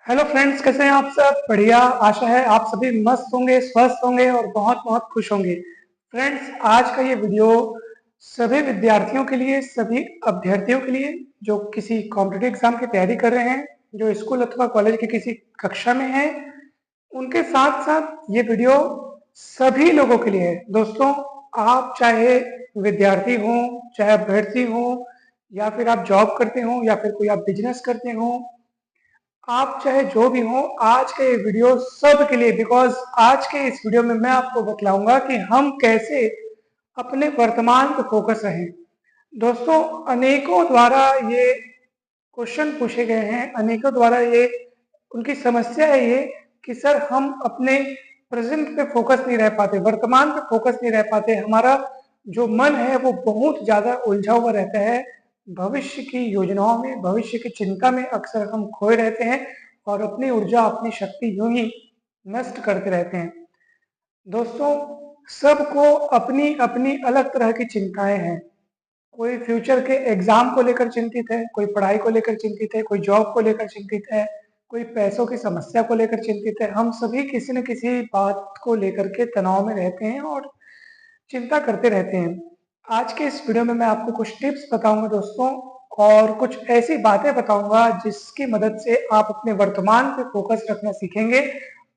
Hello friends, कैसे हैं आप सब? बढ़िया। आशा है आप सभी मस्त होंगे, स्वस्थ होंगे और बहुत बहुत खुश होंगे। फ्रेंड्स, आज का ये वीडियो सभी विद्यार्थियों के लिए, सभी अभ्यर्थियों के लिए जो किसी कॉम्पिटिटिव एग्जाम की तैयारी कर रहे हैं, जो स्कूल अथवा कॉलेज की किसी कक्षा में हैं, उनके साथ साथ ये वीडियो सभी लोगों के लिए है। दोस्तों, आप चाहे विद्यार्थी हो, चाहे अभ्यर्थी हो, या फिर आप जॉब करते हो, या फिर कोई आप बिजनेस करते हो, आप चाहे जो भी हो, आज का ये वीडियो सब के लिए। बिकॉज आज के इस वीडियो में मैं आपको बतलाऊंगा कि हम कैसे अपने वर्तमान पे फोकस रहें। दोस्तों, अनेकों द्वारा ये क्वेश्चन पूछे गए हैं, अनेकों द्वारा ये उनकी समस्या है ये कि सर हम अपने प्रेजेंट पे फोकस नहीं रह पाते, वर्तमान पे फोकस नहीं रह पाते। हमारा जो मन है वो बहुत ज्यादा उलझा हुआ रहता है, भविष्य की योजनाओं में, भविष्य की चिंता में अक्सर हम खोए रहते हैं और अपनी ऊर्जा, अपनी शक्ति यूं ही नष्ट करते रहते हैं। दोस्तों, सबको अपनी अपनी अलग तरह की चिंताएं हैं। कोई फ्यूचर के एग्जाम को लेकर चिंतित है, कोई पढ़ाई को लेकर चिंतित है, कोई जॉब को लेकर चिंतित है, कोई पैसों की समस्या को लेकर चिंतित है। हम सभी किसी न किसी बात को लेकर के तनाव में रहते हैं और चिंता करते रहते हैं। आज के इस वीडियो में मैं आपको कुछ टिप्स बताऊंगा दोस्तों, और कुछ ऐसी बातें बताऊंगा जिसकी मदद से आप अपने वर्तमान पे फोकस रखना सीखेंगे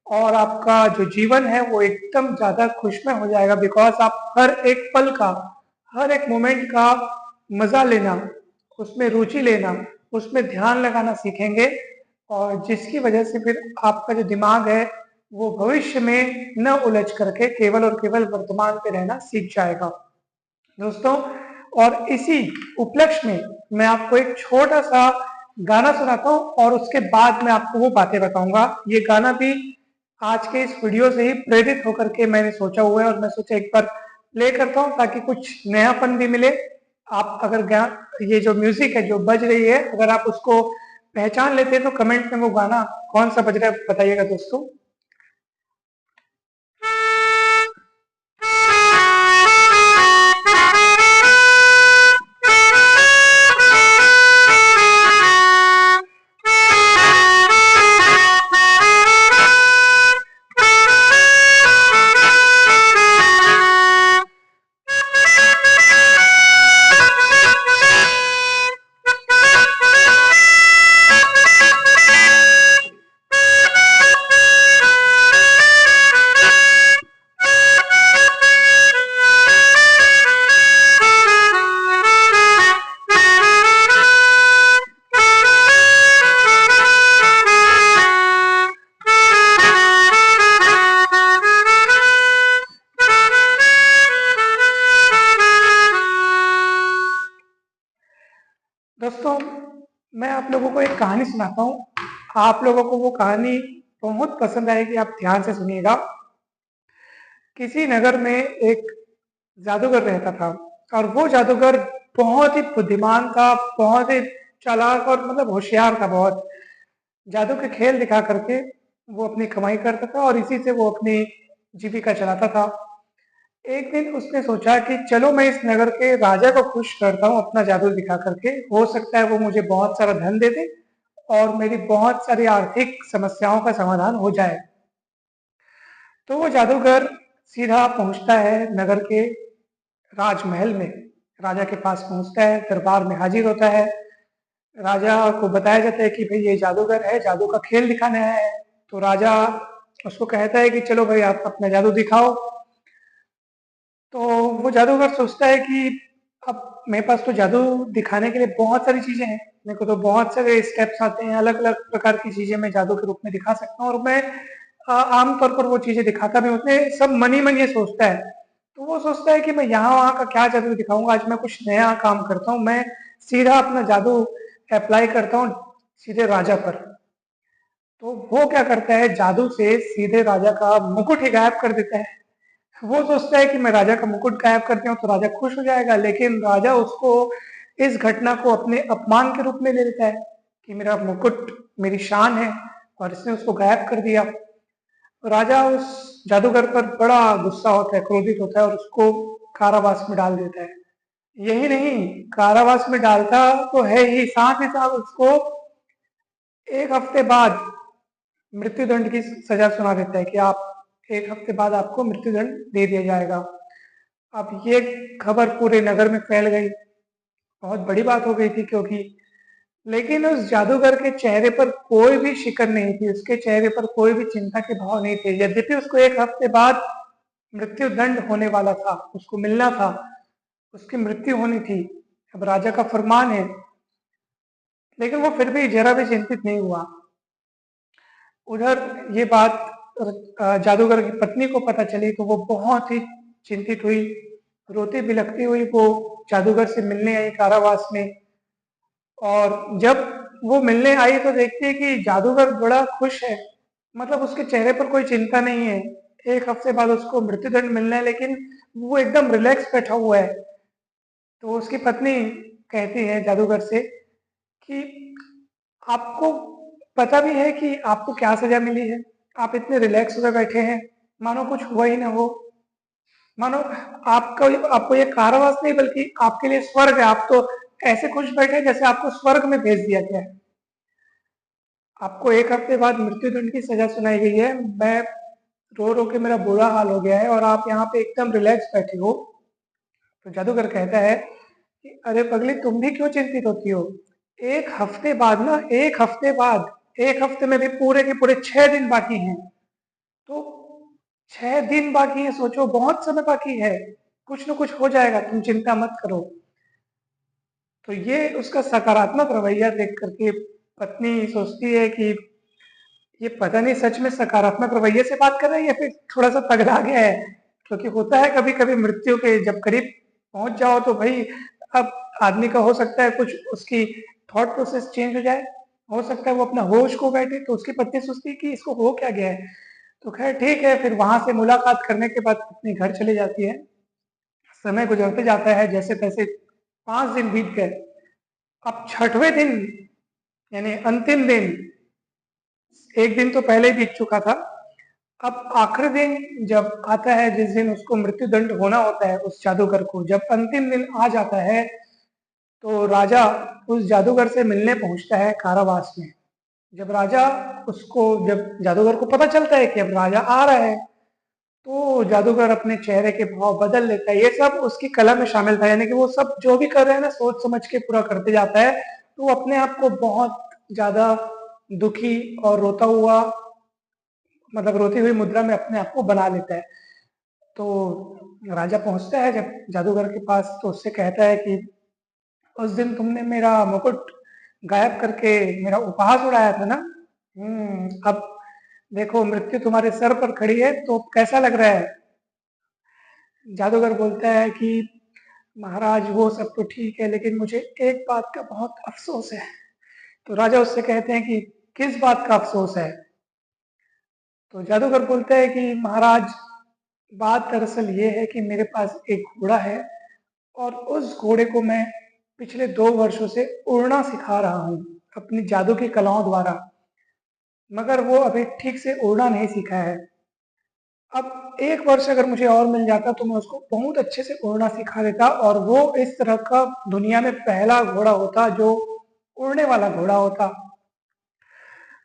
और आपका जो जीवन है वो एकदम ज्यादा खुशमय हो जाएगा। बिकॉज आप हर एक पल का, हर एक मोमेंट का मजा लेना, उसमें रुचि लेना, उसमें ध्यान लगाना सीखेंगे, और जिसकी वजह से फिर आपका जो दिमाग है वो भविष्य में न उलझ करके केवल और केवल वर्तमान पे रहना सीख जाएगा। दोस्तों, और इसी उपलक्ष्य में मैं आपको एक छोटा सा गाना सुनाता हूँ और उसके बाद मैं आपको वो बातें बताऊंगा। ये गाना भी आज के इस वीडियो से ही प्रेरित होकर के मैंने सोचा हुआ है, और मैं सोचा एक बार प्ले करता हूँ ताकि कुछ नयापन भी मिले। आप अगर ये जो म्यूजिक है जो बज रही है, अगर आप उसको पहचान लेते हैं तो कमेंट में वो गाना कौन सा बज रहा है बताइएगा दोस्तों। दोस्तों, मैं आप लोगों को एक कहानी सुनाता हूँ। आप लोगों को वो कहानी बहुत पसंद आएगी, आप ध्यान से सुनिएगा। किसी नगर में एक जादूगर रहता था, और वो जादूगर बहुत ही बुद्धिमान था, बहुत ही चालाक और मतलब होशियार था बहुत। जादू के खेल दिखा करके वो अपनी कमाई करता था और इसी से वो अपनी जीविका चलाता था। एक दिन उसने सोचा कि चलो मैं इस नगर के राजा को खुश करता हूँ अपना जादू दिखा करके, हो सकता है वो मुझे बहुत सारा धन दे दे और मेरी बहुत सारी आर्थिक समस्याओं का समाधान हो जाए। तो वो जादूगर सीधा पहुंचता है नगर के राजमहल में, राजा के पास पहुंचता है, दरबार में हाजिर होता है। राजा को बताया जाता है कि भाई ये जादूगर है, जादू का खेल दिखाने आया है। तो राजा उसको कहता है कि चलो भाई आप अपना जादू दिखाओ। तो वो जादूगर सोचता है कि अब मेरे पास तो जादू दिखाने के लिए बहुत सारी चीजें हैं, मेरे को तो बहुत सारे स्टेप्स आते हैं, अलग अलग प्रकार की चीजें मैं जादू के रूप में दिखा सकता हूँ, और मैं आमतौर पर वो चीजें दिखाता भी हूँ। उसने सब मन ही मन ये सोचता है। तो वो सोचता है कि मैं यहाँ वहाँ का क्या जादू दिखाऊंगा, आज मैं कुछ नया काम करता हूँ, मैं सीधा अपना जादू अप्लाई करता हूँ सीधे राजा पर। तो वो क्या करता है, जादू से सीधे राजा का मुकुट ही गायब कर देता है। वो सोचता है कि मैं राजा का मुकुट गायब करती हूँ तो राजा खुश हो जाएगा, लेकिन राजा उसको, इस घटना को अपने अपमान के रूप में ले लेता है कि मेरा मुकुट मेरी शान है और इसने उसको गायब कर दिया। राजा उस जादूगर पर बड़ा गुस्सा होता है, क्रोधित होता है और उसको कारावास में डाल देता है। यही नहीं, कारावास में डालता तो है ही, साथ ही साथ उसको एक हफ्ते बाद मृत्युदंड की सजा सुना देता है कि आप 1 हफ्ते बाद आपको मृत्युदंड दे दिया जाएगा। अब ये खबर पूरे नगर में फैल गई, बहुत बड़ी बात हो गई थी, क्योंकि लेकिन उस जादूगर के चेहरे पर कोई भी शिकन नहीं थी, उसके चेहरे पर कोई भी चिंता के भाव नहीं थे। यद्यपि उसको 1 हफ्ते बाद मृत्युदंड होने वाला था, उसको मिलना था, उसकी मृत्यु होनी थी, अब राजा का फरमान है, लेकिन वो फिर भी जरा भी चिंतित नहीं हुआ। उधर ये बात जादूगर की पत्नी को पता चली तो वो बहुत ही चिंतित हुई, रोती बिलखती हुई वो जादूगर से मिलने आई कारावास में। और जब वो मिलने आई तो देखती है कि जादूगर बड़ा खुश है, मतलब उसके चेहरे पर कोई चिंता नहीं है। 1 हफ्ते बाद उसको मृत्युदंड मिलना है, लेकिन वो एकदम रिलैक्स बैठा हुआ है। तो उसकी पत्नी कहती है जादूगर से कि आपको पता भी है कि आपको क्या सजा मिली है? आप इतने रिलैक्स होकर बैठे हैं, मानो कुछ हुआ ही ना हो, मानो आपको आपको ये कारावास नहीं बल्कि आपके लिए स्वर्ग है। आप तो ऐसे खुश बैठे हैं जैसे आपको स्वर्ग में भेज दिया गया है। आपको 1 हफ्ते बाद मृत्युदंड की सजा सुनाई गई है, मैं रो रो के मेरा बुरा हाल हो गया है और आप यहाँ पे एकदम रिलैक्स बैठे हो। तो जादूगर कहता है कि अरे पगली, तुम भी क्यों चिंतित होती हो? 1 हफ्ते बाद ना, 1 हफ्ते बाद, 1 हफ्ते में भी पूरे के पूरे 6 दिन बाकी हैं। तो 6 दिन बाकी है, सोचो बहुत समय बाकी है, कुछ न कुछ हो जाएगा, तुम चिंता मत करो। तो ये उसका सकारात्मक रवैया देख करके पत्नी सोचती है कि ये पता नहीं सच में सकारात्मक रवैये से बात कर रहा है या फिर थोड़ा सा पगला गया है। क्योंकि होता है कभी कभी मृत्यु के जब करीब पहुंच जाओ तो भाई, अब आदमी का हो सकता है कुछ उसकी थॉट प्रोसेस चेंज हो जाए, हो सकता है वो अपना होश खो बैठे। तो उसकी पत्नी सोचती है कि इसको हो क्या गया है। तो खैर ठीक है, फिर वहां से मुलाकात करने के बाद अपने घर चली जाती है। समय गुजरते जाता है, जैसे तैसे 5 दिन बीत गए। अब छठवें दिन यानी अंतिम दिन, एक दिन तो पहले ही बीत चुका था, अब आखिरी दिन जब आता है, जिस दिन उसको मृत्युदंड होना होता है उस जादूगर को, जब अंतिम दिन आ जाता है तो राजा उस जादूगर से मिलने पहुंचता है कारावास में। जब जादूगर को पता चलता है कि अब राजा आ रहा है, तो जादूगर अपने चेहरे के भाव बदल लेता है। ये सब उसकी कला में शामिल था, यानी कि वो सब जो भी कर रहे हैं ना, सोच समझ के पूरा करते जाता है। तो वो अपने आप को बहुत ज्यादा दुखी और रोता हुआ, मतलब रोती हुई मुद्रा में अपने आप को बना लेता है। तो राजा पहुंचता है जब जादूगर के पास, तो उससे कहता है कि उस दिन तुमने मेरा मुकुट गायब करके मेरा उपहास उड़ाया था ना। अब देखो मृत्यु तुम्हारे सर पर खड़ी है, तो कैसा लग रहा है? जादूगर बोलता है कि महाराज वो सब तो ठीक है, लेकिन मुझे एक बात का बहुत अफसोस है। तो राजा उससे कहते हैं कि किस बात का अफसोस है? तो जादूगर बोलता है कि महाराज, बात दरअसल ये है कि मेरे पास एक घोड़ा है और उस घोड़े को मैं पिछले 2 वर्षों से उड़ना सिखा रहा हूँ अपनी जादू की कलाओं द्वारा, मगर वो अभी ठीक से उड़ना नहीं सीखा है। अब 1 वर्ष अगर मुझे और मिल जाता तो मैं उसको बहुत अच्छे से उड़ना सिखा देता और वो इस तरह का दुनिया में पहला घोड़ा होता जो उड़ने वाला घोड़ा होता।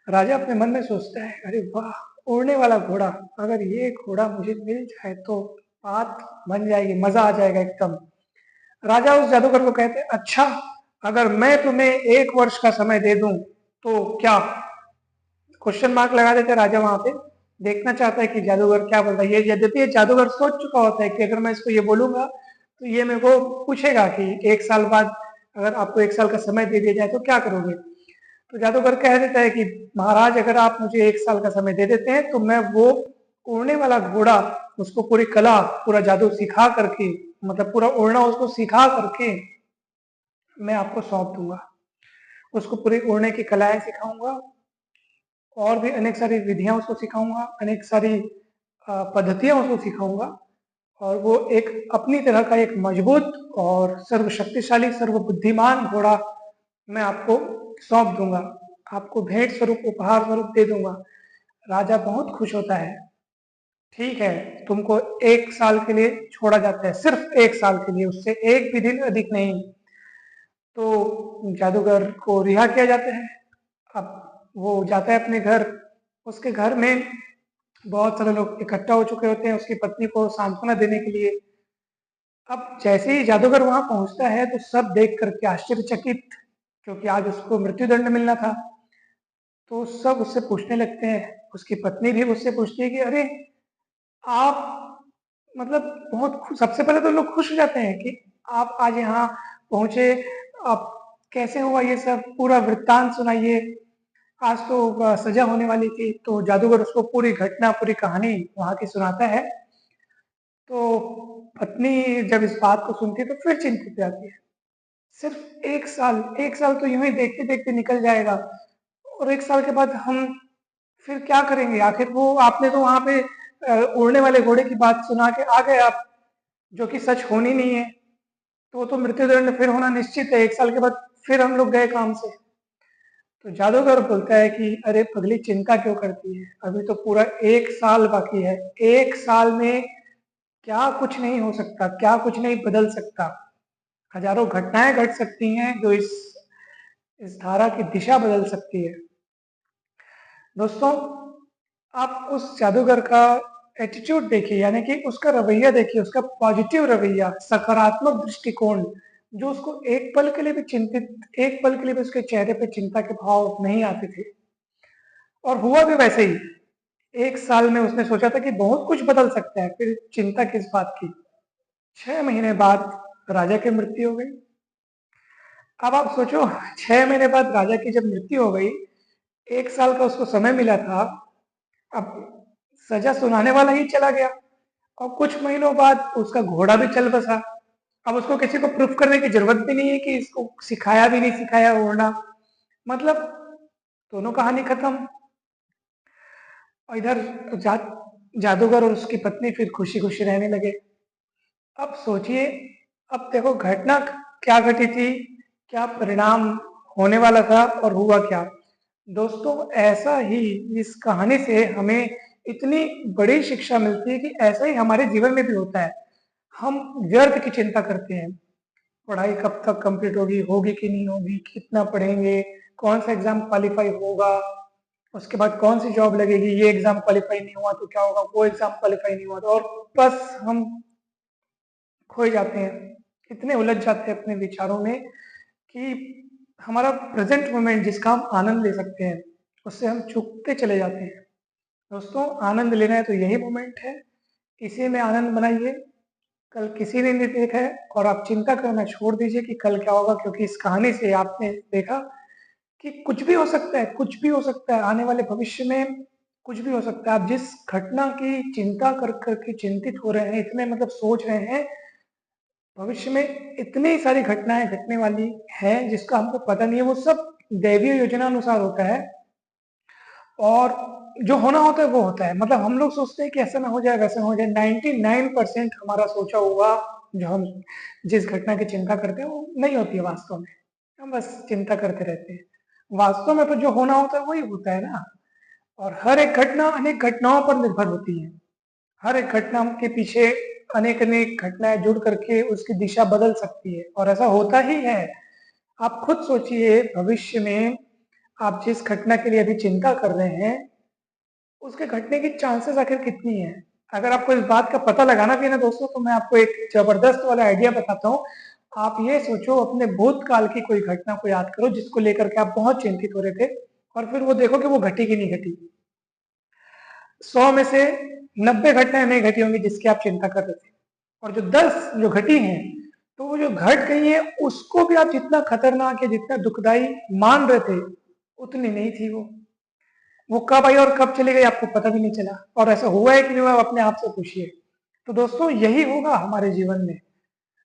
राजा अपने मन में सोचता है, अरे वाह, उड़ने वाला घोड़ा, अगर ये घोड़ा मुझे मिल जाए तो बात बन जाएगी, मजा आ जाएगा एकदम। राजा उस जादूगर को कहते हैं, अच्छा, अगर मैं तुम्हें 1 वर्ष का समय दे दूं तो क्या? क्वेश्चन मार्क लगा देते राजा वहां पे, देखना चाहता है कि जादूगर क्या बोलता है। ये यद्यपि ये जादूगर सोच चुका होता है कि अगर मैं इसको ये बोलूंगा तो ये मेरे को पूछेगा कि 1 साल बाद अगर आपको 1 साल का समय दे दिया जाए तो क्या करोगे। तो जादूगर कह देता है कि महाराज, अगर आप मुझे 1 साल का समय दे देते हैं तो मैं वो उड़ने वाला घोड़ा, उसको पूरी कला, पूरा जादू सिखा करके, मतलब पूरा उड़ना उसको सिखा करके मैं आपको सौंप दूंगा। उसको पूरी उड़ने की कलाएं सिखाऊंगा और भी अनेक सारी विधियां उसको सिखाऊंगा, अनेक सारी पद्धतियां उसको सिखाऊंगा और वो एक अपनी तरह का एक मजबूत और सर्वशक्तिशाली, सर्वबुद्धिमान घोड़ा मैं आपको सौंप दूंगा, आपको भेंट स्वरूप, उपहार स्वरूप दे दूंगा। राजा बहुत खुश होता है। ठीक है, तुमको 1 साल के लिए छोड़ा जाता है, सिर्फ 1 साल के लिए, उससे एक भी दिन अधिक नहीं। तो जादूगर को रिहा किया जाता है। अब वो जाता है अपने घर उसके घर में बहुत सारे लोग इकट्ठा हो चुके होते हैं उसकी पत्नी को सांत्वना देने के लिए। अब जैसे ही जादूगर वहां पहुंचता है तो सब देख करके आश्चर्यचकित, क्योंकि आज उसको मृत्युदंड मिलना था। तो सब उससे पूछने लगते हैं, उसकी पत्नी भी उससे पूछती है कि अरे आप, मतलब सबसे पहले तो लोग खुश हो जाते हैं कि आप आज यहाँ पहुंचे, आप कैसे हुआ ये सब, पूरा वृत्तांत सुनाइए। आज तो सजा होने वाली थी। तो जादूगर उसको पूरी घटना, पूरी कहानी वहां की सुनाता है। तो पत्नी जब इस बात को सुनती है तो फिर चिंतित हो जाती है। सिर्फ 1 साल, 1 साल तो यूं ही देखते देखते निकल जाएगा, और 1 साल के बाद हम फिर क्या करेंगे? आखिर वो आपने तो वहां पे उड़ने वाले घोड़े की बात सुना के आ गए आप, जो कि सच होनी नहीं है। तो वो तो मृत्युदंड फिर होना निश्चित है 1 साल के बाद, फिर हम लोग गए काम से। तो जादूगर बोलता है कि अरे पगली, चिंता क्यों करती है, अभी तो पूरा 1 साल बाकी है। 1 साल में क्या कुछ नहीं हो सकता, क्या कुछ नहीं बदल सकता। हजारों घटनाएं घट सकती हैं जो इस धारा की दिशा बदल सकती है। दोस्तों, आप उस जादूगर का एटीट्यूड देखिए, यानी कि उसका रवैया देखिए, उसका पॉजिटिव रवैया, सकारात्मक दृष्टिकोण, जो उसको एक पल के लिए भी चिंतित, एक पल के लिए भी उसके चेहरे पे चिंता के भाव नहीं आते थे। और हुआ भी वैसे ही। 1 साल में उसने सोचा था कि बहुत कुछ बदल सकता है, फिर चिंता किस बात की। 6 महीने बाद राजा की मृत्यु हो गई। अब आप सोचो, 6 महीने बाद राजा की जब मृत्यु हो गई, 1 साल का उसको समय मिला था, अब सजा सुनाने वाला ही चला गया, और कुछ महीनों बाद उसका घोड़ा भी चल बसा। अब उसको किसी को प्रूफ करने की जरूरत भी नहीं है कि इसको सिखाया भी नहीं सिखाया उड़ना, मतलब दोनों कहानी खत्म। और इधर जादूगर और उसकी पत्नी फिर खुशी खुशी रहने लगे। अब सोचिए, अब देखो घटना क्या घटी थी, क्या परिणाम होने वाला था और हुआ क्या। दोस्तों, ऐसा ही इस कहानी से हमें इतनी बड़ी शिक्षा मिलती है कि ऐसा ही हमारे जीवन में भी होता है। हम व्यर्थ की चिंता करते हैं, पढ़ाई कब तक कंप्लीट होगी, होगी कि नहीं होगी, कितना पढ़ेंगे, कौन सा एग्जाम क्वालिफाई होगा, उसके बाद कौन सी जॉब लगेगी, ये एग्जाम क्वालिफाई नहीं हुआ तो क्या होगा, वो एग्जाम क्वालिफाई नहीं हुआ तो, और बस हम खो जाते हैं, इतने उलझ जाते हैं अपने विचारों में कि हमारा प्रेजेंट मोमेंट जिसका हम आनंद ले सकते हैं उससे हम चूकते चले जाते हैं। दोस्तों, आनंद लेना है तो यही मोमेंट है, इसी में आनंद बनाइए। कल किसी ने नहीं देखा है, और आप चिंता करना छोड़ दीजिए कि कल क्या होगा, क्योंकि इस कहानी से आपने देखा कि कुछ भी हो सकता है, कुछ भी हो सकता है आने वाले भविष्य में, कुछ भी हो सकता है। आप जिस घटना की चिंता कर करके चिंतित हो रहे हैं, इतने मतलब सोच रहे हैं, भविष्य में इतनी सारी घटनाएं घटने वाली हैं जिसका हमको पता नहीं है। वो सब दैवीय योजना अनुसार होता है, और जो होना होता है वो होता है। मतलब हम लोग सोचते हैं कि ऐसा ना हो जाए, वैसा ना हो जाए। 99% हमारा सोचा हुआ, जो हम जिस घटना की चिंता करते हैं वो नहीं होती है वास्तव में, हम बस चिंता करते रहते हैं। वास्तव में तो जो होना होता है वही होता है ना। और हर एक घटना अनेक घटनाओं पर निर्भर होती है। हर एक घटना के पीछे अनेक अनेक घटनाएं जुड़ करके उसकी दिशा बदल सकती है, और ऐसा होता ही है। आप खुद सोचिए, भविष्य में आप जिस घटना के लिए अभी चिंता कर रहे हैं उसके घटने की चांसेस आखिर कितनी है। अगर आपको इस बात का पता लगाना भी है ना दोस्तों, तो मैं आपको एक जबरदस्त वाला आइडिया बताता हूँ। आप ये सोचो, अपने भूतकाल की कोई घटना को याद करो जिसको लेकर के आप बहुत चिंतित हो रहे थे, और फिर वो देखो कि वो घटी कि नहीं घटी। 100 में से 90 घटनाएं नहीं घटी होंगी जिसकी आप चिंता कर रहे थे, और जो 10 जो घटी हैं, तो वो जो घट गई है उसको भी आप जितना खतरनाक या जितना दुखदाई मान रहे थे उतनी नहीं थी वो कब आई और कब चली गई आपको पता भी नहीं चला। और ऐसा हुआ है कि नहीं हुआ, आप अपने आप से पूछिए। तो दोस्तों, यही होगा हमारे जीवन में।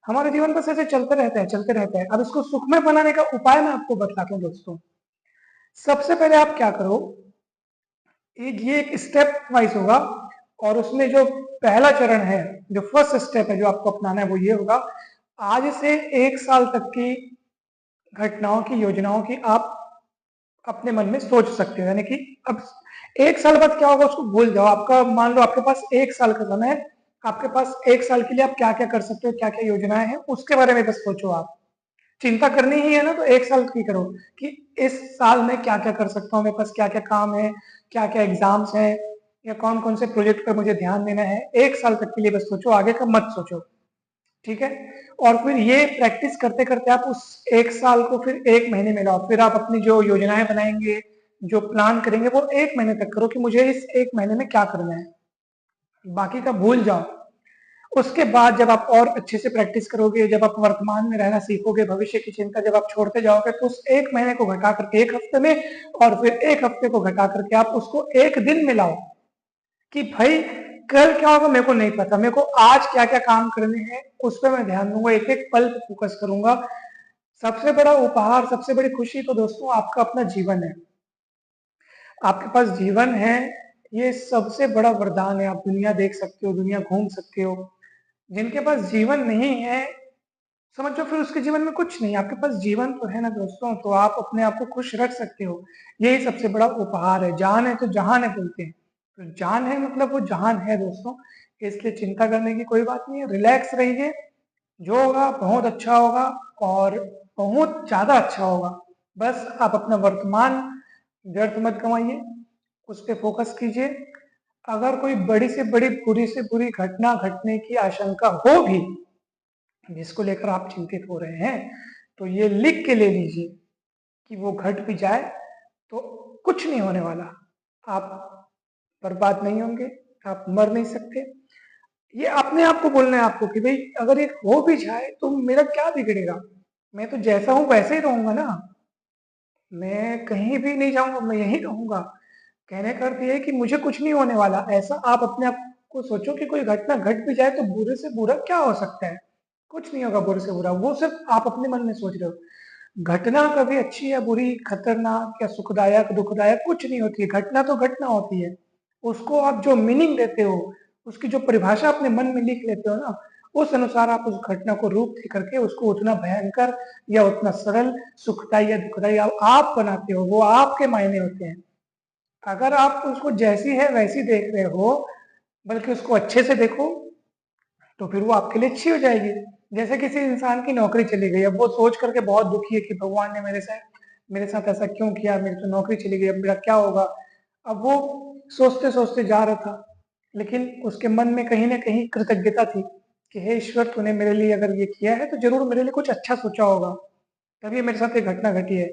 हमारे जीवन बस ऐसे चलते रहता है, चलते रहता है। अब इसको सुखमय बनाने का उपाय मैं आपको बताता हूँ दोस्तों। सबसे पहले आप क्या करो, ये एक स्टेप वाइज होगा, और उसमें जो पहला चरण है, जो फर्स्ट स्टेप है जो आपको अपनाना है, वो ये होगा, आज से 1 साल तक की घटनाओं की, योजनाओं की आप अपने मन में सोच सकते हो। यानी कि अब 1 साल बाद क्या होगा उसको भूल जाओ। आपका मान लो आपके पास 1 साल का समय है, आपके पास 1 साल के लिए आप क्या क्या कर सकते हो, क्या क्या योजनाएं हैं, उसके बारे में बस सोचो आप। चिंता करनी ही है ना, तो 1 साल की करो कि इस साल में क्या क्या कर सकता हूँ, मेरे पास क्या क्या काम है, क्या क्या एग्जाम्स हैं, या कौन कौन से प्रोजेक्ट पर मुझे ध्यान देना है। 1 साल तक के लिए बस सोचो, आगे का मत सोचो, ठीक है। और फिर ये प्रैक्टिस करते करते आप उस 1 साल को फिर 1 महीने में लाओ। फिर आप अपनी जो योजनाएं बनाएंगे, जो प्लान करेंगे, वो 1 महीने तक करो कि मुझे इस 1 महीने में क्या करना है, बाकी का भूल जाओ। उसके बाद जब आप और अच्छे से प्रैक्टिस करोगे, जब आप वर्तमान में रहना सीखोगे, भविष्य की चिंता जब आप छोड़ते जाओगे, तो उस 1 महीने को घटा करके 1 हफ्ते में, और फिर 1 हफ्ते को घटा करके आप उसको 1 दिन में लाओ कि भाई कल क्या होगा मेरे को नहीं पता, मेरे को आज क्या क्या काम करने हैं उस पर मैं ध्यान दूंगा, एक एक पल पे फोकस करूंगा। सबसे बड़ा उपहार, सबसे बड़ी खुशी तो दोस्तों आपका अपना जीवन है। आपके पास जीवन है, ये सबसे बड़ा वरदान है। आप दुनिया देख सकते हो, दुनिया घूम सकते हो। जिनके पास जीवन नहीं है, समझो फिर उसके जीवन में कुछ नहीं। आपके पास जीवन तो है ना दोस्तों, तो आप अपने आप को खुश रख सकते हो। यही सबसे बड़ा उपहार है। जान है तो जहान है बोलते हैं, तो जान है मतलब वो जहान है दोस्तों। इसलिए चिंता करने की कोई बात नहीं है, रिलैक्स रहिए। जो होगा बहुत अच्छा होगा, और बहुत ज्यादा अच्छा होगा। बस आप अपना वर्तमान व्यर्थ मत गंवाइए, उस पर फोकस कीजिए। अगर कोई बड़ी से बड़ी, बुरी से बुरी घटना घटने की आशंका हो भी, जिसको लेकर आप चिंतित हो रहे हैं, तो ये लिख के ले लीजिए कि वो घट भी जाए तो कुछ नहीं होने वाला। आप बर्बाद नहीं होंगे, आप मर नहीं सकते। ये अपने आप को बोलना है आपको कि भाई अगर ये हो भी जाए तो मेरा क्या बिगड़ेगा, मैं तो जैसा हूं वैसे ही रहूंगा ना, मैं कहीं भी नहीं जाऊंगा, मैं यहीं रहूंगा। कहने का अर्थ ये है कि मुझे कुछ नहीं होने वाला। ऐसा आप अपने आप को सोचो कि कोई घटना घट भी जाए तो बुरे से बुरा क्या हो सकता है, कुछ नहीं होगा बुरे से बुरा। वो सिर्फ आप अपने मन में सोच रहे हो। घटना कभी अच्छी या बुरी, खतरनाक या सुखदायक, दुखदायक कुछ नहीं होती है। घटना तो घटना होती है। उसको आप जो मीनिंग देते हो, उसकी जो परिभाषा अपने मन में लिख लेते हो ना, उस अनुसार आप उस घटना को रूप दे करके उसको उतना भयंकर या उतना सरल, सुखदायी या दुखदायी आप बनाते हो। वो आपके मायने होते हैं। अगर आप उसको जैसी है वैसी देख रहे हो, बल्कि उसको अच्छे से देखो, तो फिर वो आपके लिए अच्छी हो जाएगी। जैसे किसी इंसान की नौकरी चली गई, अब वो सोच करके बहुत दुखी है कि भगवान ने मेरे साथ ऐसा क्यों किया, मेरी तो नौकरी चली गई, अब मेरा क्या होगा। अब वो सोचते सोचते जा रहा था, लेकिन उसके मन में कहीं ना कहीं कृतज्ञता थी कि हे ईश्वर, तूने मेरे लिए अगर ये किया है तो जरूर मेरे लिए कुछ अच्छा सोचा होगा, तभी मेरे साथ ये घटना घटी है।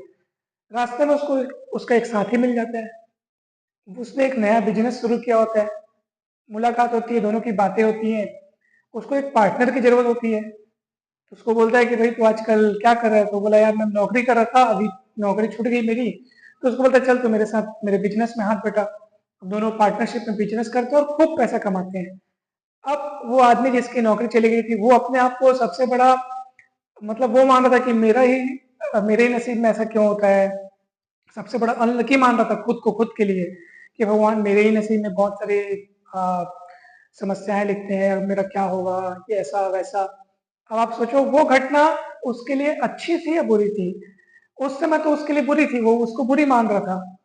रास्ते में उसको उसका एक साथी मिल जाता है, उसने एक नया बिजनेस शुरू किया होता है, मुलाकात होती है, दोनों की बातें होती हैं। उसको एक पार्टनर की जरूरत होती है, तो उसको बोलता है कि भाई तू आजकल क्या कर रहा है, तो बोला यार मैं नौकरी कर रहा था, अभी नौकरी छूट गई मेरी। तो उसको बोलता है चल तू मेरे साथ मेरे बिजनेस में हाथ बटा। दोनों पार्टनरशिप में बिजनेस करते हैं और खूब पैसा कमाते हैं। अब वो आदमी जिसकी नौकरी चली गई थी, वो अपने आप को सबसे बड़ा, मतलब वो मान रहा था कि मेरे ही नसीब में ऐसा क्यों होता है। सबसे बड़ा अनलकी मान रहा था खुद को, खुद के लिए, कि भगवान मेरे ही नसीब में बहुत सारे आ, समस्याएं लिखते हैं, अब मेरा क्या होगा, ये ऐसा वैसा। अब आप सोचो वो घटना उसके लिए अच्छी थी या बुरी थी। उस समय तो उसके लिए बुरी थी, वो उसको बुरी मान रहा था।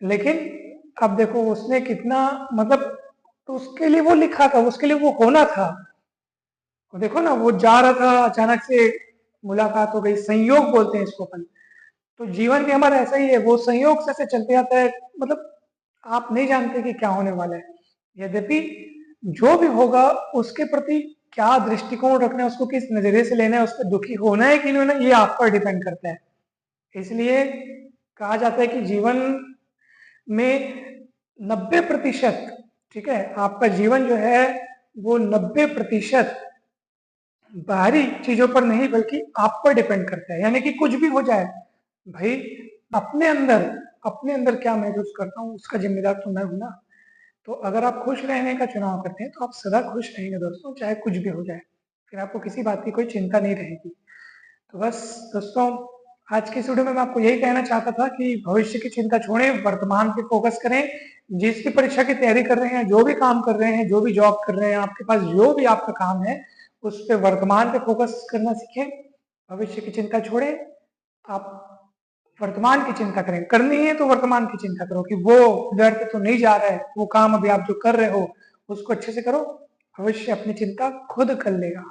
लेकिन अब देखो उसने कितना, मतलब तो उसके लिए वो लिखा था, उसके लिए वो होना था। तो देखो ना, वो जा रहा था, अचानक से मुलाकात हो गई। संयोग बोलते हैं इसको अपन। तो जीवन भी हमारा ऐसा ही है, वो संयोग से चलते आता है। मतलब आप नहीं जानते कि क्या होने वाला है। यद्यपि जो भी होगा उसके प्रति क्या दृष्टिकोण रखना है, उसको किस नजरिए से लेना है, उस पर दुखी होना है कि नहीं होना, ये आप पर डिपेंड करता है। इसलिए कहा जाता है कि जीवन में 90%, ठीक है, आपका जीवन जो है वो 90% बाहरी चीजों पर नहीं बल्कि आप पर डिपेंड करता है। यानी कि कुछ भी हो जाए भाई, अपने अंदर अपने अंदर क्या महसूस करता हूँ उसका जिम्मेदार तो मैं हूं ना। तो अगर आप खुश रहने का चुनाव करते हैं तो आप सदा खुश रहेंगे दोस्तों, चाहे कुछ भी हो जाए। फिर आपको किसी बात की कोई चिंता नहीं रहेगी। तो बस दोस्तों, आज की इस वीडियो में मैं आपको यही कहना चाहता था कि भविष्य की चिंता छोड़ें, वर्तमान पे फोकस करें। जिसकी परीक्षा की तैयारी कर रहे हैं, जो भी काम कर रहे हैं, जो भी जॉब कर रहे हैं, आपके पास जो भी आपका काम है, उस पे वर्तमान पे फोकस करना सीखें। भविष्य की चिंता छोड़ें, आप वर्तमान की चिंता करें। करनी है तो वर्तमान की चिंता करो कि वो व्यर्थ तो नहीं जा रहा है, वो काम अभी आप जो कर रहे हो उसको अच्छे से करो। भविष्य अपनी चिंता खुद कर लेगा।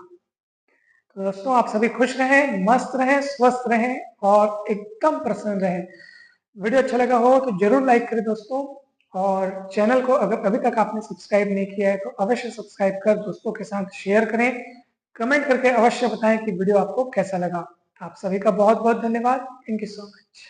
तो दोस्तों आप सभी खुश रहें, मस्त रहें, स्वस्थ रहें और एकदम प्रसन्न रहें। वीडियो अच्छा लगा हो तो जरूर लाइक करें दोस्तों, और चैनल को अगर अभी तक आपने सब्सक्राइब नहीं किया है तो अवश्य सब्सक्राइब कर दोस्तों के साथ शेयर करें। कमेंट करके अवश्य बताएं कि वीडियो आपको कैसा लगा। आप सभी का बहुत बहुत धन्यवाद। Thank you so much.